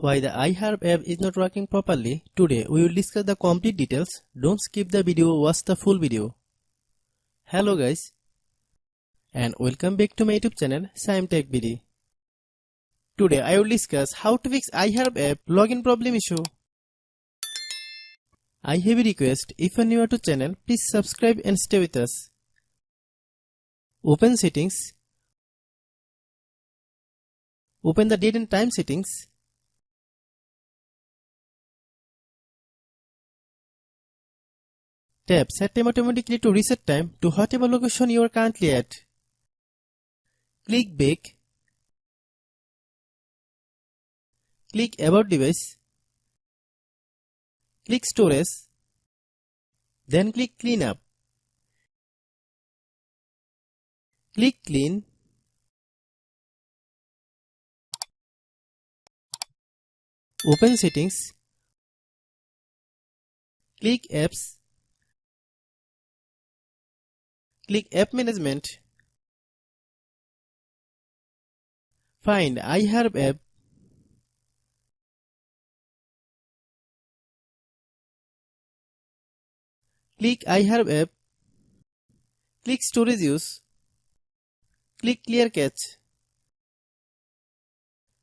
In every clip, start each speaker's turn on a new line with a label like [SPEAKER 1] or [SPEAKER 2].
[SPEAKER 1] Why the iHerb app is not working properly? Today we will discuss the complete details. Don't skip the video, watch the full video. Hello guys and welcome back to my YouTube channel Shaem Tech BD. Today I will discuss how to fix iHerb app login problem issue. I have a request, if you are new to channel, please subscribe and stay with us. Open settings. Open the date and time settings. Tap Set Time automatically to reset time to whatever location you are currently at. Click Back. Click About Device. Click Storage. Then click Clean Up. Click Clean. Open Settings. Click Apps. Click App Management. Find iHerb app. Click iHerb app. Click Storage Use. Click Clear Cache.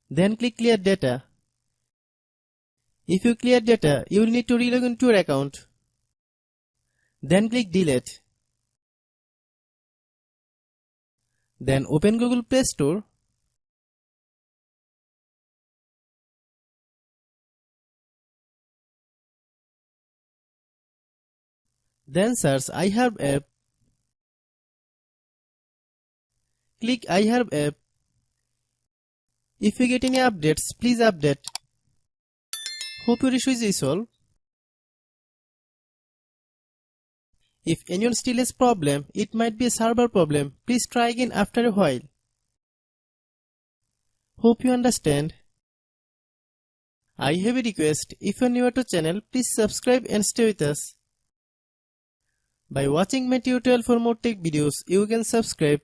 [SPEAKER 1] Then click Clear Data. If you clear data, you will need to relog into your account. Then click Delete. Then open Google Play Store. Then search iHerb app. Click iHerb app. If you get any updates, please update. Hope your issue is solved. If anyone still has problem, it might be a server problem. Please try again after a while. Hope you understand. I have a request. If you are new to channel, please subscribe and stay with us. By watching my tutorial for more tech videos, you can subscribe.